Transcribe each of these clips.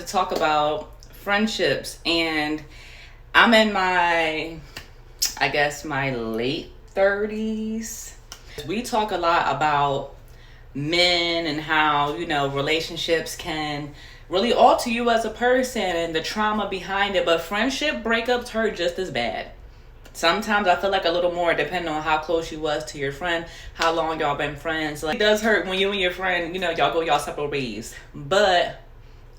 to talk about friendships, and I'm in I guess, my late 30s. We talk a lot about men and how, relationships can really alter you as a person and the trauma behind it, but friendship breakups hurt just as bad. Sometimes I feel like a little more depending on how close you was to your friend, how long y'all been friends. Like, it does hurt when you and your friend, y'all go y'all separate ways. But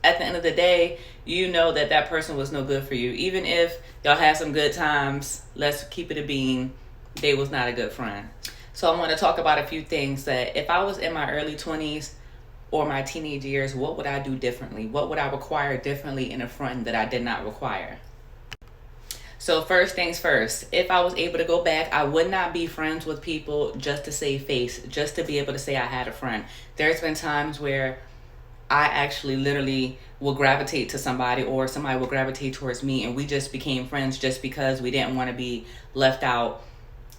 at the end of the day, you know that that person was no good for you. Even if y'all had some good times, let's keep it a bean, they was not a good friend. So I want to talk about a few things that if I was in my early 20s or my teenage years, what would I do differently? What would I require differently in a friend that I did not require? So first things first, if I was able to go back, I would not be friends with people just to save face, just to be able to say I had a friend. There's been times where I actually literally will gravitate to somebody or somebody will gravitate towards me, and we just became friends just because we didn't want to be left out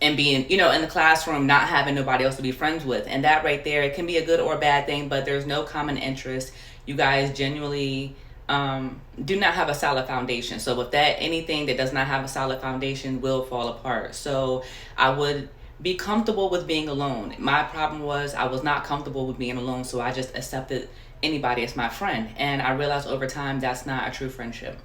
and being, in the classroom, not having nobody else to be friends with. And that right there, it can be a good or a bad thing, but there's no common interest. You guys genuinely do not have a solid foundation. So with that, anything that does not have a solid foundation will fall apart. So I would be comfortable with being alone. My problem was I was not comfortable with being alone, so I just accepted anybody as my friend. And I realized over time that's not a true friendship.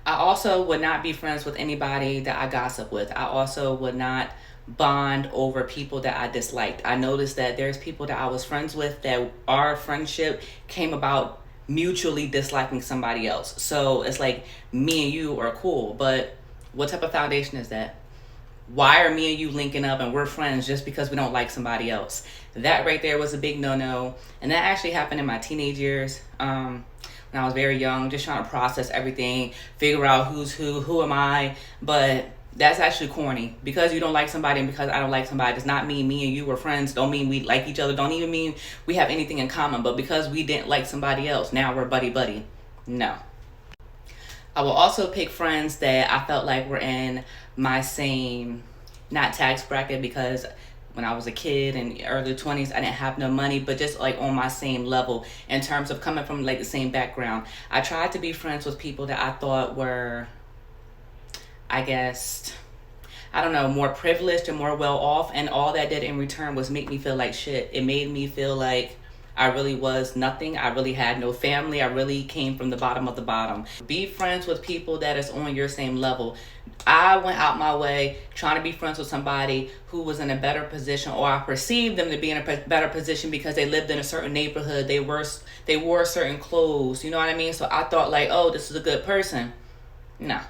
I also would not be friends with anybody that I gossip with. I also would not bond over people that I disliked. I noticed that there's people that I was friends with that our friendship came about mutually disliking somebody else. So it's like me and you are cool, but what type of foundation is that? Why are me and you linking up and we're friends just because we don't like somebody else? That right there was a big no-no. And that actually happened in my teenage years. When I was very young, just trying to process everything, figure out who's who am I. But that's actually corny. Because you don't like somebody and because I don't like somebody does not mean me and you were friends. Don't mean we like each other. Don't even mean we have anything in common. But because we didn't like somebody else, now we're buddy-buddy. No. I will also pick friends that I felt like were in my same, not tax bracket, because when I was a kid in early 20s, I didn't have no money, but just like on my same level in terms of coming from like the same background. I tried to be friends with people that I thought were, I guess, I don't know, more privileged and more well off. And all that did in return was make me feel like shit. It made me feel like I really was nothing. I really had no family. I really came from the bottom of the bottom. Be friends with people that is on your same level. I went out my way trying to be friends with somebody who was in a better position, or I perceived them to be in a better position because they lived in a certain neighborhood. They wore certain clothes. You know what I mean? So I thought like, oh, this is a good person. No.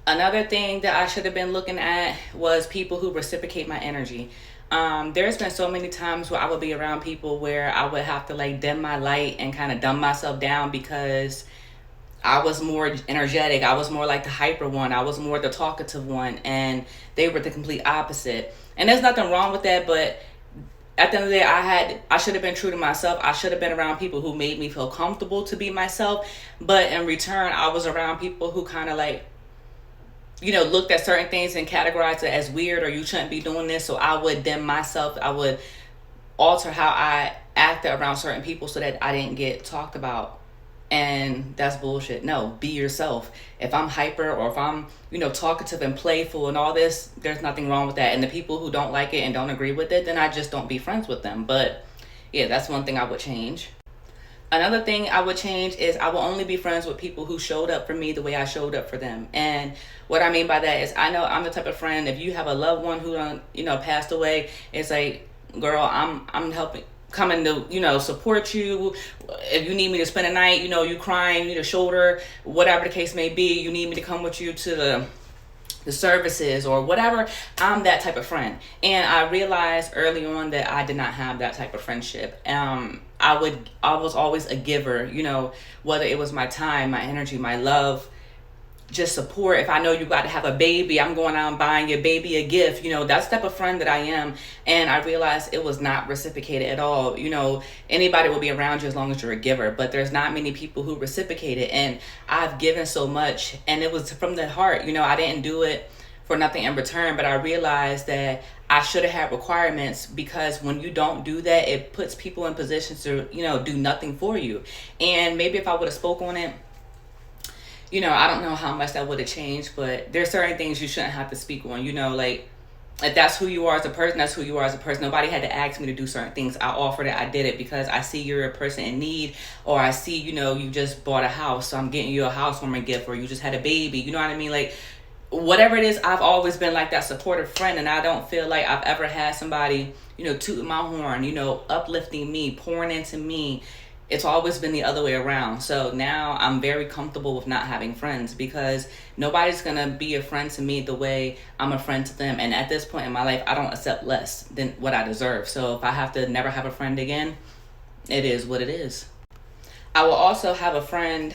Another thing that I should have been looking at was people who reciprocate my energy. There's been so many times where I would be around people where I would have to like dim my light and kind of dumb myself down because I was more energetic. I was more like the hyper one. I was more the talkative one, and they were the complete opposite. And there's nothing wrong with that, but at the end of the day, I should have been true to myself. I should have been around people who made me feel comfortable to be myself. But in return, I was around people who kind of like, looked at certain things and categorized it as weird, or you shouldn't be doing this. So I would dim myself. I would alter how I acted around certain people so that I didn't get talked about. And that's bullshit. No, be yourself. If I'm hyper or if I'm, talkative and playful and all this, there's nothing wrong with that. And the people who don't like it and don't agree with it, then I just don't be friends with them. But yeah, that's one thing I would change. Another thing I would change is I will only be friends with people who showed up for me the way I showed up for them. And what I mean by that is I know I'm the type of friend, if you have a loved one who passed away, it's like, girl, I'm helping, coming to, support you. If you need me to spend a night, you crying, you need a shoulder, whatever the case may be, you need me to come with you to the services or whatever, I'm that type of friend. And I realized early on that I did not have that type of friendship. I was always a giver, whether it was my time, my energy, my love, just support. If I know you got to have a baby, I'm going out and buying your baby a gift. That's the type of friend that I am. And I realized it was not reciprocated at all. Anybody will be around you as long as you're a giver, but there's not many people who reciprocate it. And I've given so much, and it was from the heart. I didn't do it for nothing in return. But I realized that I should have had requirements, because when you don't do that, it puts people in positions to, do nothing for you. And maybe if I would have spoke on it, I don't know how much that would have changed, but there's certain things you shouldn't have to speak on, like, if that's who you are as a person, that's who you are as a person. Nobody had to ask me to do certain things. I offered it. I did it because I see you're a person in need, or I see, you just bought a house, so I'm getting you a housewarming gift, or you just had a baby. You know what I mean? Like, whatever it is, I've always been like that supportive friend, and I don't feel like I've ever had somebody, tooting my horn, uplifting me, pouring into me. It's always been the other way around. So now I'm very comfortable with not having friends, because nobody's gonna be a friend to me the way I'm a friend to them. And at this point in my life, I don't accept less than what I deserve. So if I have to never have a friend again, it is what it is. I will also have a friend,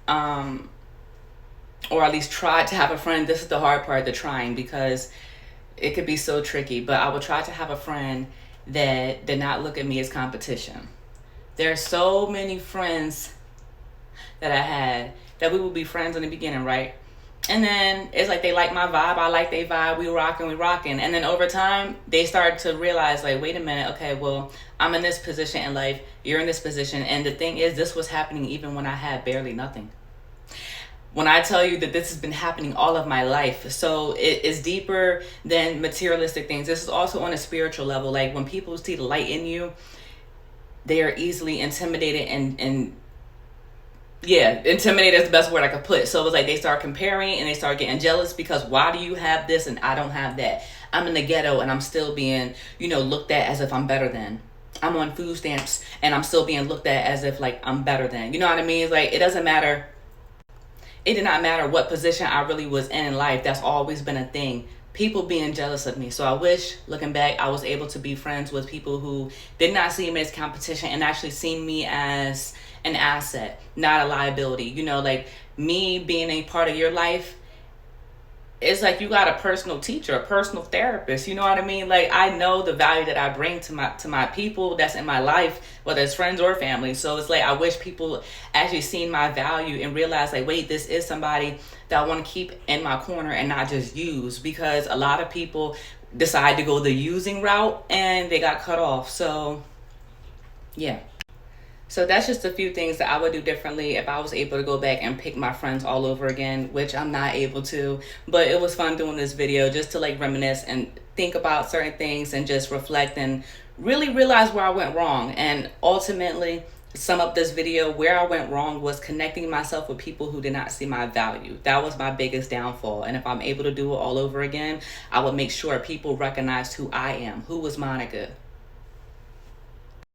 or at least try to have a friend. This is the hard part, the trying, because it could be so tricky. But I will try to have a friend that did not look at me as competition. There are so many friends that I had that we would be friends in the beginning, right? And then it's like they like my vibe, I like their vibe, we rocking. And then over time, they start to realize, like, wait a minute, okay, well, I'm in this position in life, you're in this position. And the thing is, this was happening even when I had barely nothing. When I tell you that this has been happening all of my life. So it is deeper than materialistic things. This is also on a spiritual level. Like, when people see the light in you, they are easily intimidated and intimidated is the best word I could put. So it was like they start comparing and they start getting jealous, because why do you have this and I don't have that? I'm in the ghetto and I'm still being, looked at as if I'm better than. I'm on food stamps and I'm still being looked at as if, like, I'm better than. You know what I mean? It's like, it doesn't matter. It did not matter what position I really was in life. That's always been a thing. People being jealous of me. So I wish, looking back, I was able to be friends with people who did not see me as competition and actually seen me as an asset, not a liability. Like, me being a part of your life, it's like you got a personal teacher, a personal therapist. You know what I mean? Like, I know the value that I bring to my people that's in my life, whether it's friends or family. So it's like, I wish people actually seen my value and realized, like, wait, this is somebody that I want to keep in my corner and not just use, because a lot of people decide to go the using route and they got cut off. So yeah. So that's just a few things that I would do differently if I was able to go back and pick my friends all over again, which I'm not able to. But it was fun doing this video just to, like, reminisce and think about certain things and just reflect and really realize where I went wrong. And ultimately, sum up this video, where I went wrong was connecting myself with people who did not see my value. That was my biggest downfall. And if I'm able to do it all over again, I would make sure people recognized who I am. Who was Monica?